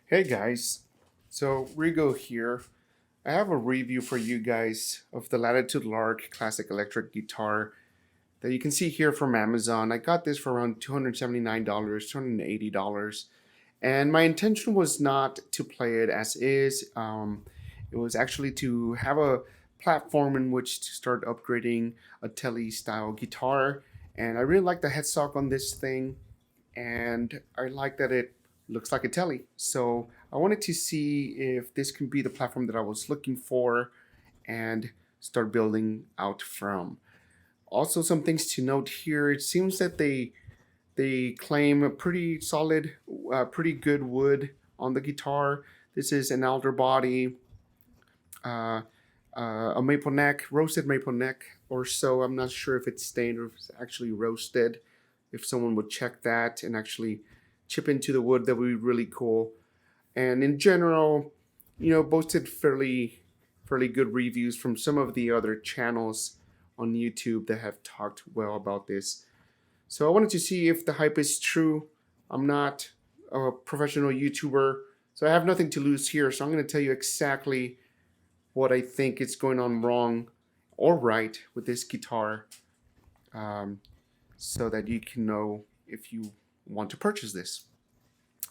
Hey guys, so Rigo here. I have a review for you guys of the Latitude Lark classic electric guitar that you can see here from Amazon. I got this for around $279, $280, and my intention was not to play it as is. It was actually to have a platform in which to start upgrading a Tele style guitar, and I really like the headstock on this thing and I like that it looks like a telly. So I wanted to see if this can be the platform that I was looking for and start building out from. Also, some things to note here. It seems that they claim a pretty solid, pretty good wood on the guitar. This is an alder body, uh, a maple neck, roasted maple neck or so. I'm not sure if it's stained or if it's actually roasted. If someone would check that and actually chip into the wood, that would be really cool. And in general, boasted fairly good reviews from some of the other channels on YouTube that have talked well about this. So I wanted to see if the hype is true. I'm not a professional YouTuber, so I have nothing to lose here. So I'm going to tell you exactly what I think is going on wrong or right with this guitar, um, so that you can know if you want to purchase this.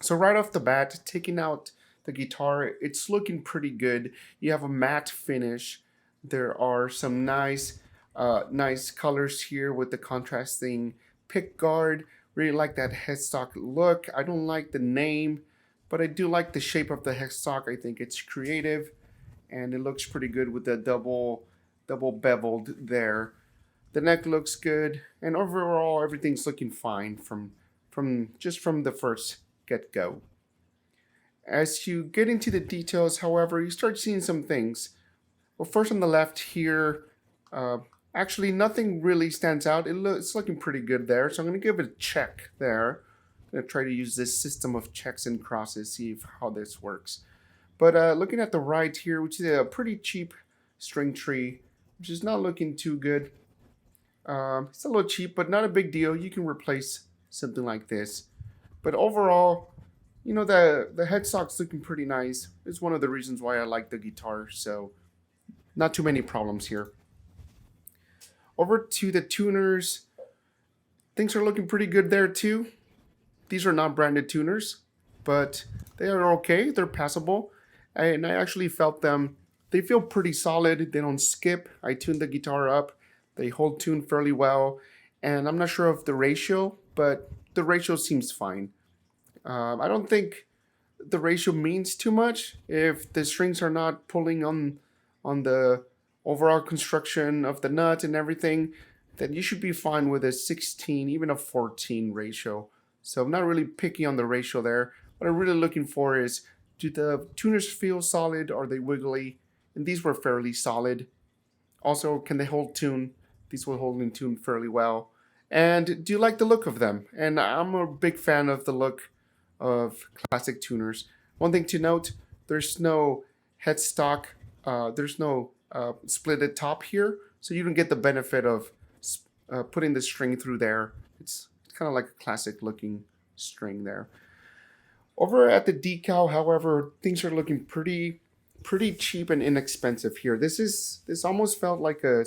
So right off the bat, taking out the guitar, it's looking pretty good. You have a matte finish. There are some nice colors here with the contrasting pick guard. Really like that headstock look. I don't like the name, but I do like the shape of the headstock. I think it's creative, and it looks pretty good with the double beveled there. The neck looks good, and overall everything's looking fine from the first get go. As you get into the details, however, you start seeing some things. Well, first on the left here, uh, actually nothing really stands out. It's looking pretty good there, so I'm going to give it a check there. I'm going to try to use this system of checks and crosses, see how this works. But looking at the right here, which is a pretty cheap string tree, which is not looking too good. It's a little cheap, but not a big deal. You can replace something like this. But overall, the headstock's looking pretty nice. It's one of the reasons why I like the guitar. So not too many problems here. Over to the tuners, things are looking pretty good there too. These are not branded tuners, but they are okay. They're passable, and I actually felt them. They feel pretty solid. They don't skip. I tuned the guitar up. They hold tune fairly well, and I'm not sure of the ratio, but the ratio seems fine. I don't think the ratio means too much if the strings are not pulling on the overall construction of the nut and everything. Then you should be fine with a 16, even a 14 ratio. So I'm not really picky on the ratio there. What I'm really looking for is, do the tuners feel solid? Are they wiggly? And these were fairly solid. Also, can they hold tune? These will hold in tune fairly well. And do you like the look of them? And I'm a big fan of the look of classic tuners. One thing to note, there's no headstock, there's no splitted top here, so you don't get the benefit of putting the string through there. It's kind of like a classic looking string there. Over at the decal, however, things are looking pretty cheap and inexpensive here. This almost felt like a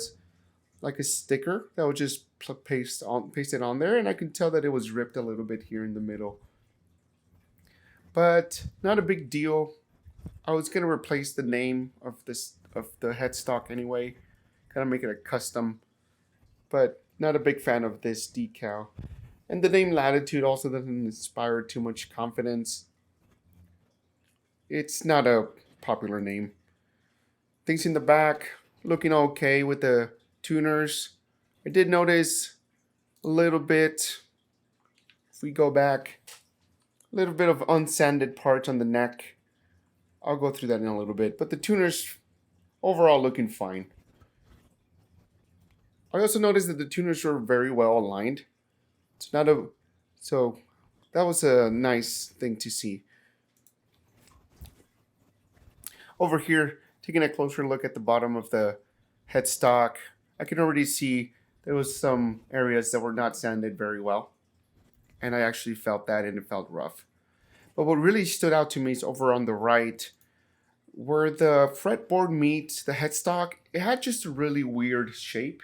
sticker that was just pasted on there, and I can tell that it was ripped a little bit here in the middle. But not a big deal. I was gonna replace the name of the headstock anyway, kind of make it a custom, but not a big fan of this decal. And the name Latitude also doesn't inspire too much confidence. It's not a popular name. Things in the back looking okay with the tuners. I did notice a little bit, if we go back, a little bit of unsanded parts on the neck. I'll go through that in a little bit, but the tuners overall looking fine. I also noticed that the tuners were very well aligned. It's not a so that was a nice thing to see. Over here, taking a closer look at the bottom of the headstock, I can already see there was some areas that were not sanded very well, and I actually felt that, and it felt rough. But what really stood out to me is over on the right, where the fretboard meets the headstock. It had just a really weird shape.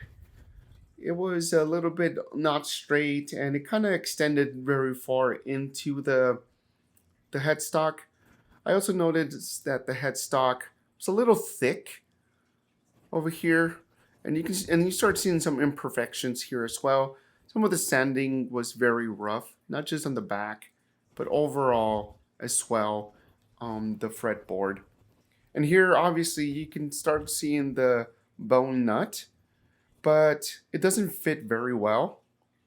It was a little bit not straight, and it kind of extended very far into the headstock. I also noticed that the headstock was a little thick over here, and you start seeing some imperfections here as well. Some of the sanding was very rough, not just on the back, but overall as well on the fretboard. And here, obviously, you can start seeing the bone nut, but it doesn't fit very well.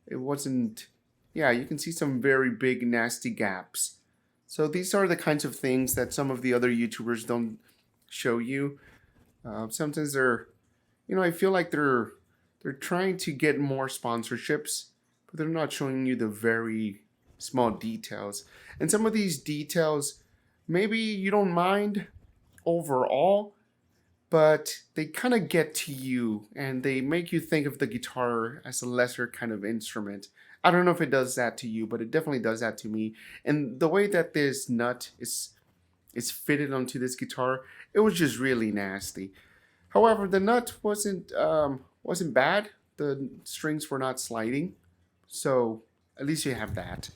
It wasn't, yeah, you can see some very big, nasty gaps. So these are the kinds of things that some of the other YouTubers don't show you. Sometimes I feel like they're trying to get more sponsorships, but they're not showing you the very small details. And some of these details, maybe you don't mind overall, but they kind of get to you and they make you think of the guitar as a lesser kind of instrument. I don't know if it does that to you, but it definitely does that to me. And the way that this nut is fitted onto this guitar, it was just really nasty. However, the nut wasn't bad. The strings were not sliding, so at least you have that.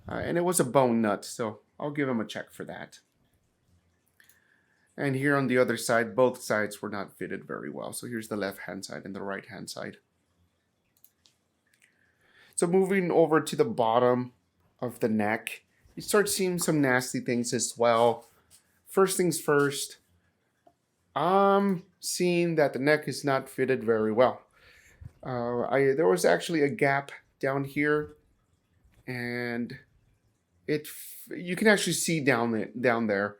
And it was a bone nut, so I'll give him a check for that. And here on the other side, both sides were not fitted very well. So here's the left hand side and the right hand side. So moving over to the bottom of the neck, you start seeing some nasty things as well. First things first, I'm seeing that the neck is not fitted very well. There was actually a gap down here, and you can actually see down there.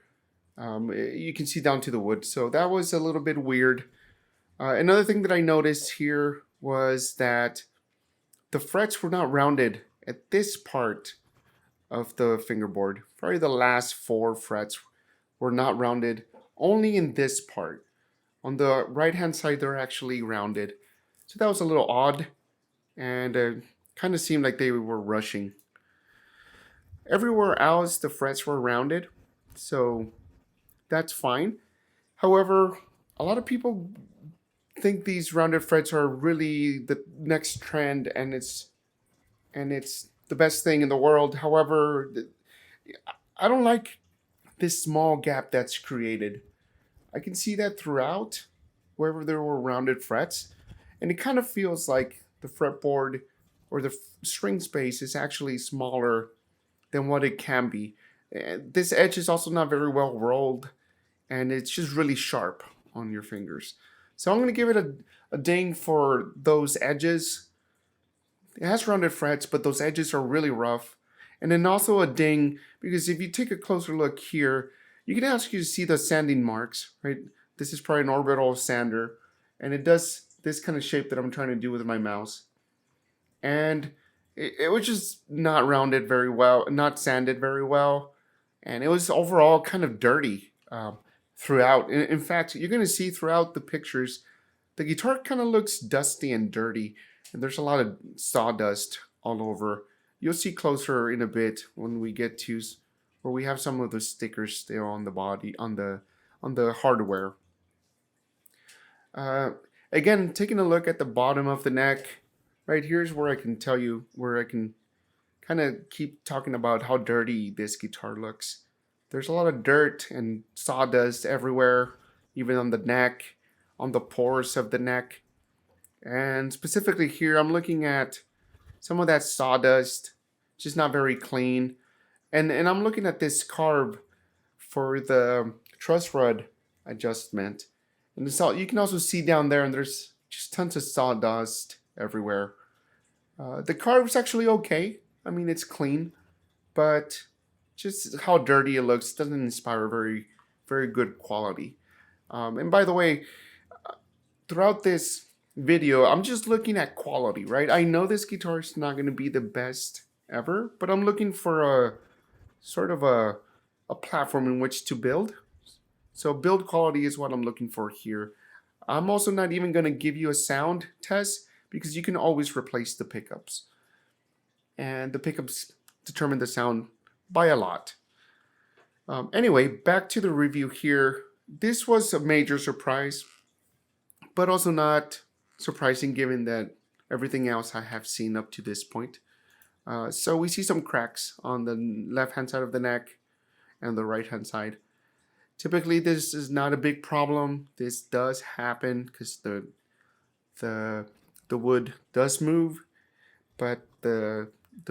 You can see down to the wood, so that was a little bit weird. Another thing that I noticed here was that the frets were not rounded at this part of the fingerboard. Probably the last 4 frets were not rounded, only in this part. On the right hand side, they're actually rounded. So that was a little odd, and kind of seemed like they were rushing. Everywhere else, the frets were rounded, so that's fine. However, a lot of people think these rounded frets are really the next trend, and it's the best thing in the world. However, I don't like this small gap that's created. I can see that throughout wherever there were rounded frets, and it kind of feels like the fretboard or the string space is actually smaller than what it can be. This edge is also not very well rolled, and it's just really sharp on your fingers. So I'm going to give it a ding for those edges. It has rounded frets, but those edges are really rough. And then also a ding, because if you take a closer look here, you can actually see the sanding marks, right? This is probably an orbital sander, and it does this kind of shape that I'm trying to do with my mouse. And it was just not rounded very well, not sanded very well, and it was overall kind of dirty throughout. In fact, you're going to see throughout the pictures, the guitar kind of looks dusty and dirty, and there's a lot of sawdust all over. You'll see closer in a bit when we get to where we have some of the stickers still on the body, on the hardware. Again, taking a look at the bottom of the neck, right here's where I can tell you, where I can kind of keep talking about how dirty this guitar looks. There's a lot of dirt and sawdust everywhere, even on the neck, on the pores of the neck. And specifically here, I'm looking at some of that sawdust, just not very clean. And I'm looking at this carb for the truss rod adjustment. And you can also see down there, and there's just tons of sawdust everywhere. The carb's actually okay. I mean, it's clean, but just how dirty it looks doesn't inspire very, very good quality. And by the way, throughout this video, I'm just looking at quality, right? I know this guitar is not going to be the best ever, but I'm looking for a sort of a platform in which to build. So build quality is what I'm looking for here. I'm also not even going to give you a sound test, because you can always replace the pickups. And the pickups determine the sound by a lot. Anyway, back to the review here. This was a major surprise, but also not surprising given that everything else I have seen up to this point. So we see some cracks on the left-hand side of the neck and the right-hand side. Typically, this is not a big problem. This does happen because the the wood does move, but the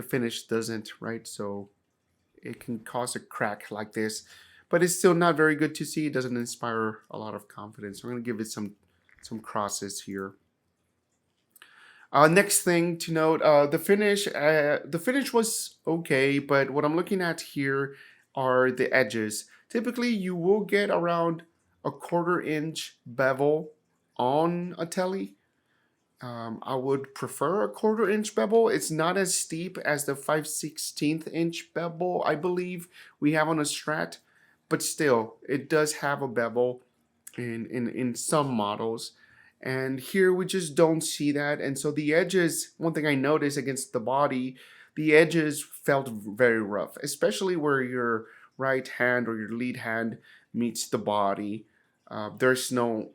finish doesn't, right? So it can cause a crack like this, but it's still not very good to see. It doesn't inspire a lot of confidence. So I'm going to give it some crosses here. Next thing to note, the finish. The finish was okay, but what I'm looking at here are the edges. Typically, you will get around a 1/4 inch bevel on a telly. I would prefer a 1/4 inch bevel. It's not as steep as the 5/16 inch bevel I believe we have on a Strat, but still, it does have a bevel in some models. And here we just don't see that. And so the edges, one thing I noticed against the body, the edges felt very rough, especially where your right hand or your lead hand meets the body. There's no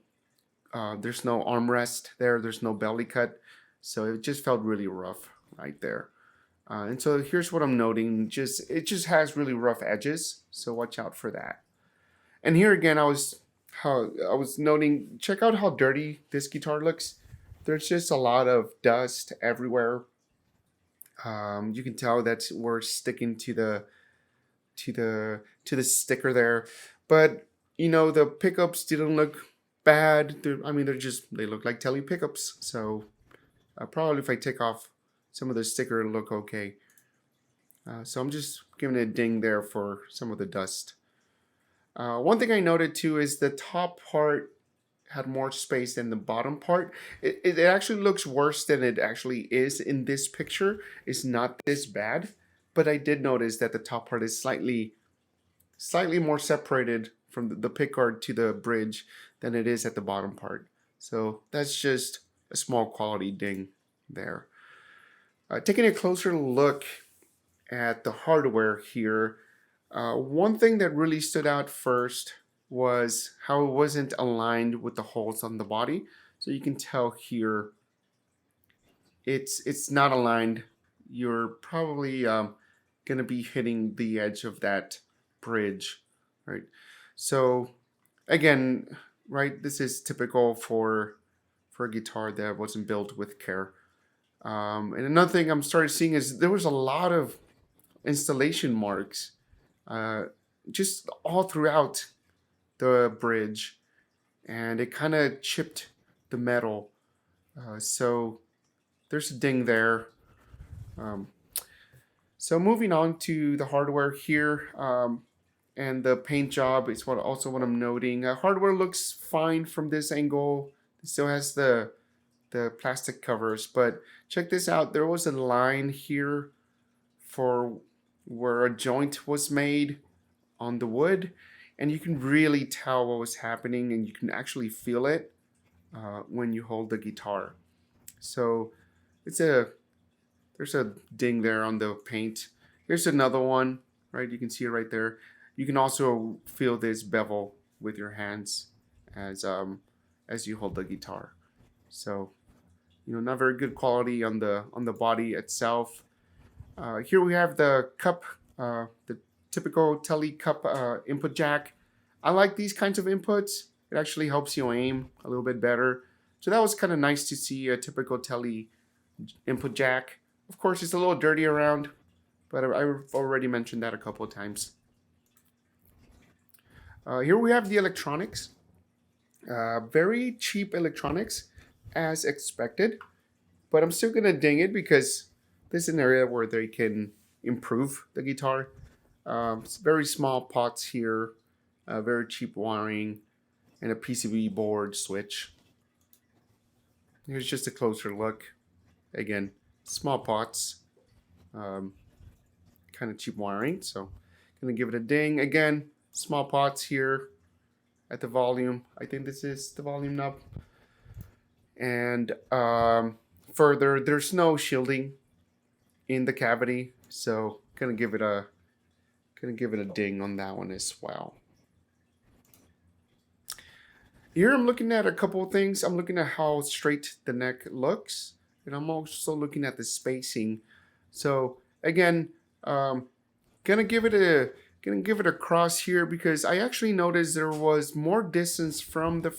armrest there. There's no belly cut, so it just felt really rough right there. And so here's what I'm noting: it just has really rough edges, so watch out for that. And here again, I was noting. Check out how dirty this guitar looks. There's just a lot of dust everywhere. You can tell that we're sticking to the sticker there, but you know the pickups didn't look bad. I mean, they look like telly pickups. So probably if I take off some of the sticker, it'll look okay. So I'm just giving it a ding there for some of the dust. One thing I noted too is the top part had more space than the bottom part. It actually looks worse than it actually is in this picture. It's not this bad, but I did notice that the top part is slightly more separated from the pickguard to the bridge than it is at the bottom part. So that's just a small quality ding there. Taking a closer look at the hardware here, one thing that really stood out first was how it wasn't aligned with the holes on the body. So you can tell here it's not aligned. You're probably going to be hitting the edge of that bridge, right? So again, right, this is typical for a guitar that wasn't built with care. And another thing I'm starting seeing is there was a lot of installation marks just all throughout the bridge, and it kind of chipped the metal. So there's a ding there. So moving on to the hardware here, and the paint job is what I'm noting. Hardware looks fine from this angle. It still has the plastic covers, but check this out. There was a line here for where a joint was made on the wood, and you can really tell what was happening, and you can actually feel it when you hold the guitar. So there's a ding there on the paint. Here's another one, right? You can see it right there. You can also feel this bevel with your hands as you hold the guitar. So, you know, not very good quality on the body itself. Here we have the cup, the typical Telly cup input jack. I like these kinds of inputs. It actually helps you aim a little bit better. So that was kind of nice to see a typical Telly input jack. Of course, it's a little dirty around, but I've already mentioned that a couple of times. Here we have the electronics. Very cheap electronics, as expected, but I'm still gonna ding it because this is an area where they can improve the guitar. It's very small pots here, very cheap wiring, and a PCB board switch. Here's just a closer look. Again, small pots, kind of cheap wiring, so gonna give it a ding. Again, small pots here at the volume. I think this is the volume knob. And further, there's no shielding in the cavity, so gonna give it a Gonna give it a ding on that one as well. Here I'm looking at a couple of things. I'm looking at how straight the neck looks, and I'm also looking at the spacing. So again, um, gonna give it a cross here because I actually noticed there was more distance from the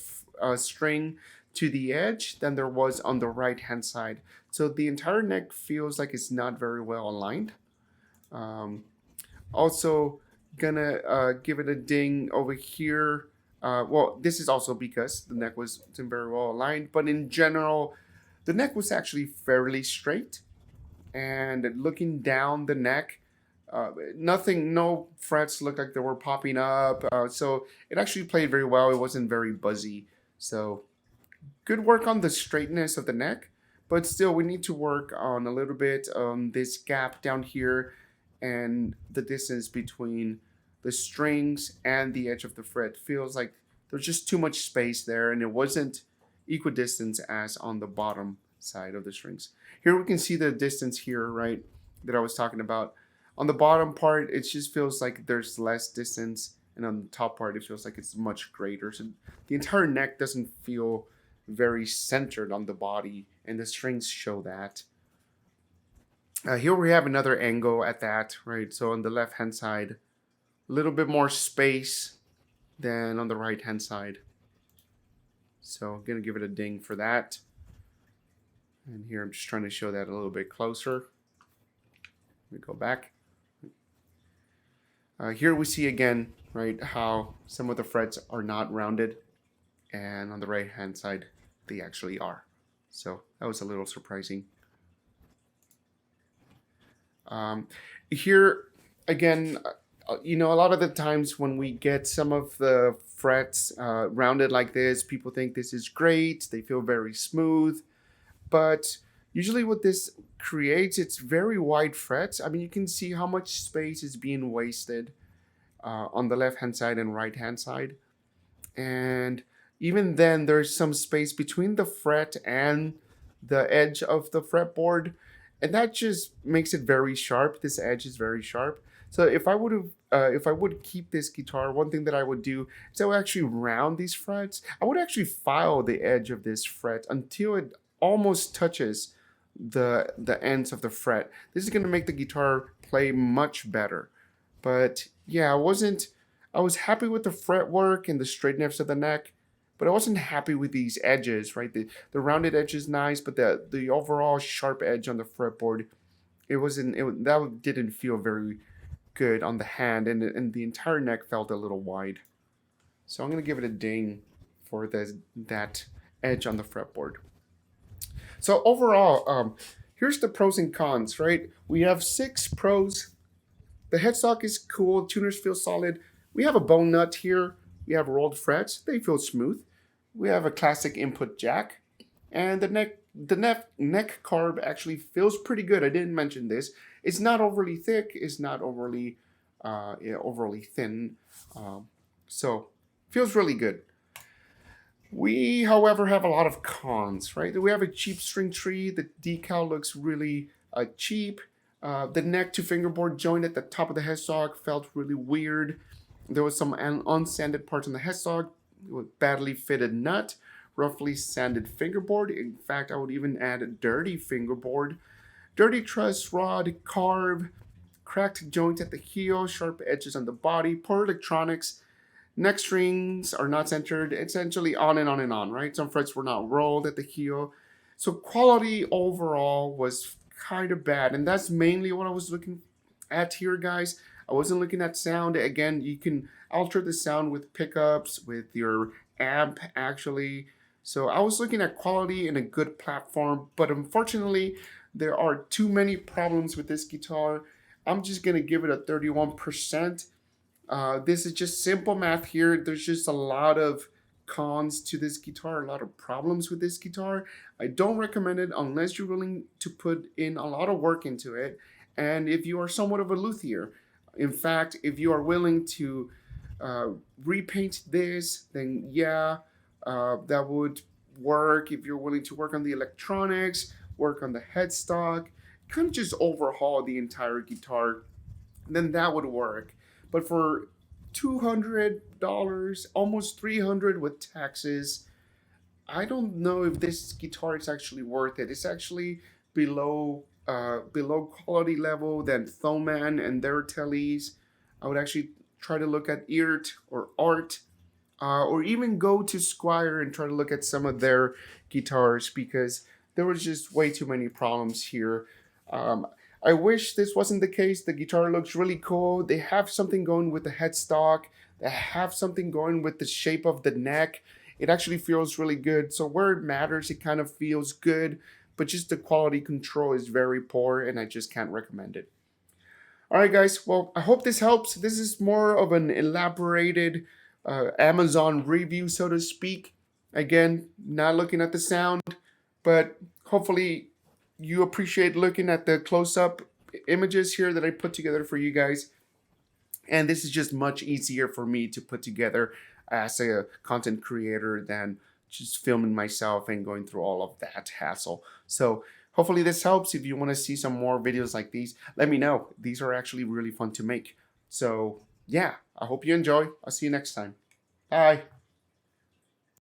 string to the edge than there was on the right hand side. So the entire neck feels like it's not very well aligned. Um, Also, gonna give it a ding over here. Well, this is also because the neck wasn't very well aligned, but in general, the neck was actually fairly straight. And looking down the neck, nothing, no frets looked like they were popping up. So it actually played very well. It wasn't very buzzy. So good work on the straightness of the neck, but still we need to work on a little bit this gap down here and the distance between the strings and the edge of the fret. Feels like there's just too much space there, and it wasn't equidistant as on the bottom side of the strings. Here we can see the distance here, right, that I was talking about. On the bottom part, it just feels like there's less distance, and on the top part, it feels like it's much greater. So the entire neck doesn't feel very centered on the body, and the strings show that. Here we have another angle at that, right? So on the left hand side, a little bit more space than on the right hand side. So I'm gonna give it a ding for that. And here I'm just trying to show that a little bit closer. Let me go back. Here we see again, right, how some of the frets are not rounded, and on the right hand side they actually are. So that was a little surprising. Here again, a lot of the times when we get some of the frets rounded like this, people think this is great. They feel very smooth, but usually what this creates, it's very wide frets. I mean, you can see how much space is being wasted on the left hand side and right hand side, and even then there's some space between the fret and the edge of the fretboard, and that just makes it very sharp. This edge is very sharp. So if I would keep this guitar, one thing that I would do is I would actually round these frets. I would actually file the edge of this fret until it almost touches the ends of the fret. This is going to make the guitar play much better. But yeah, I was happy with the fretwork and the straightness of the neck, but I wasn't happy with these edges, right? The rounded edge is nice, but the overall sharp edge on the fretboard, that didn't feel very good on the hand, and the entire neck felt a little wide. So I'm gonna give it a ding for that edge on the fretboard. So overall, here's the pros and cons, right? We have 6 pros. The headstock is cool. Tuners feel solid. We have a bone nut here. We have rolled frets. They feel smooth. We have a classic input jack, and the neck carb actually feels pretty good. I didn't mention this. It's not overly thick. It's not overly thin. So feels really good. We, however, have a lot of cons, right? We have a cheap string tree. The decal looks really cheap. The neck to fingerboard joint at the top of the headstock felt really weird. There was some unsanded parts on the headstock, with badly fitted nut, roughly sanded fingerboard. In fact, I would even add a dirty fingerboard. Dirty truss rod, carve, cracked joint at the heel, sharp edges on the body, poor electronics. Neck strings are not centered, essentially on and on and on, right? Some frets were not rolled at the heel. So quality overall was kind of bad, and that's mainly what I was looking at here, guys. I wasn't looking at sound. Again, you can alter the sound with pickups, with your amp, actually. So I was looking at quality and a good platform, but unfortunately, there are too many problems with this guitar. I'm just going to give it a 31%. This is just simple math here. There's just a lot of cons to this guitar, a lot of problems with this guitar. I don't recommend it unless you're willing to put in a lot of work into it, and if you are somewhat of a luthier. In fact, if you are willing to repaint this, then yeah, that would work. If you're willing to work on the electronics, work on the headstock, kind of just overhaul the entire guitar, then that would work. But for $200, almost 300 with taxes, I don't know if this guitar is actually worth it. It's actually below quality level than Thomann and their Teles. I would actually try to look at Eart or Art, or even go to Squire and try to look at some of their guitars, because there was just way too many problems here. Um, I wish this wasn't the case. The guitar looks really cool. They have something going with the headstock. They have something going with the shape of the neck. It actually feels really good. So where it matters, it kind of feels good, but just the quality control is very poor, and I just can't recommend it. All right, guys. Well, I hope this helps. This is more of an elaborated Amazon review, so to speak. Again, not looking at the sound, but hopefully you appreciate looking at the close-up images here that I put together for you guys. And this is just much easier for me to put together as a content creator than just filming myself and going through all of that hassle. So hopefully this helps. If you want to see some more videos like these, let me know. These are actually really fun to make. So yeah, I hope you enjoy. I'll see you next time. Bye.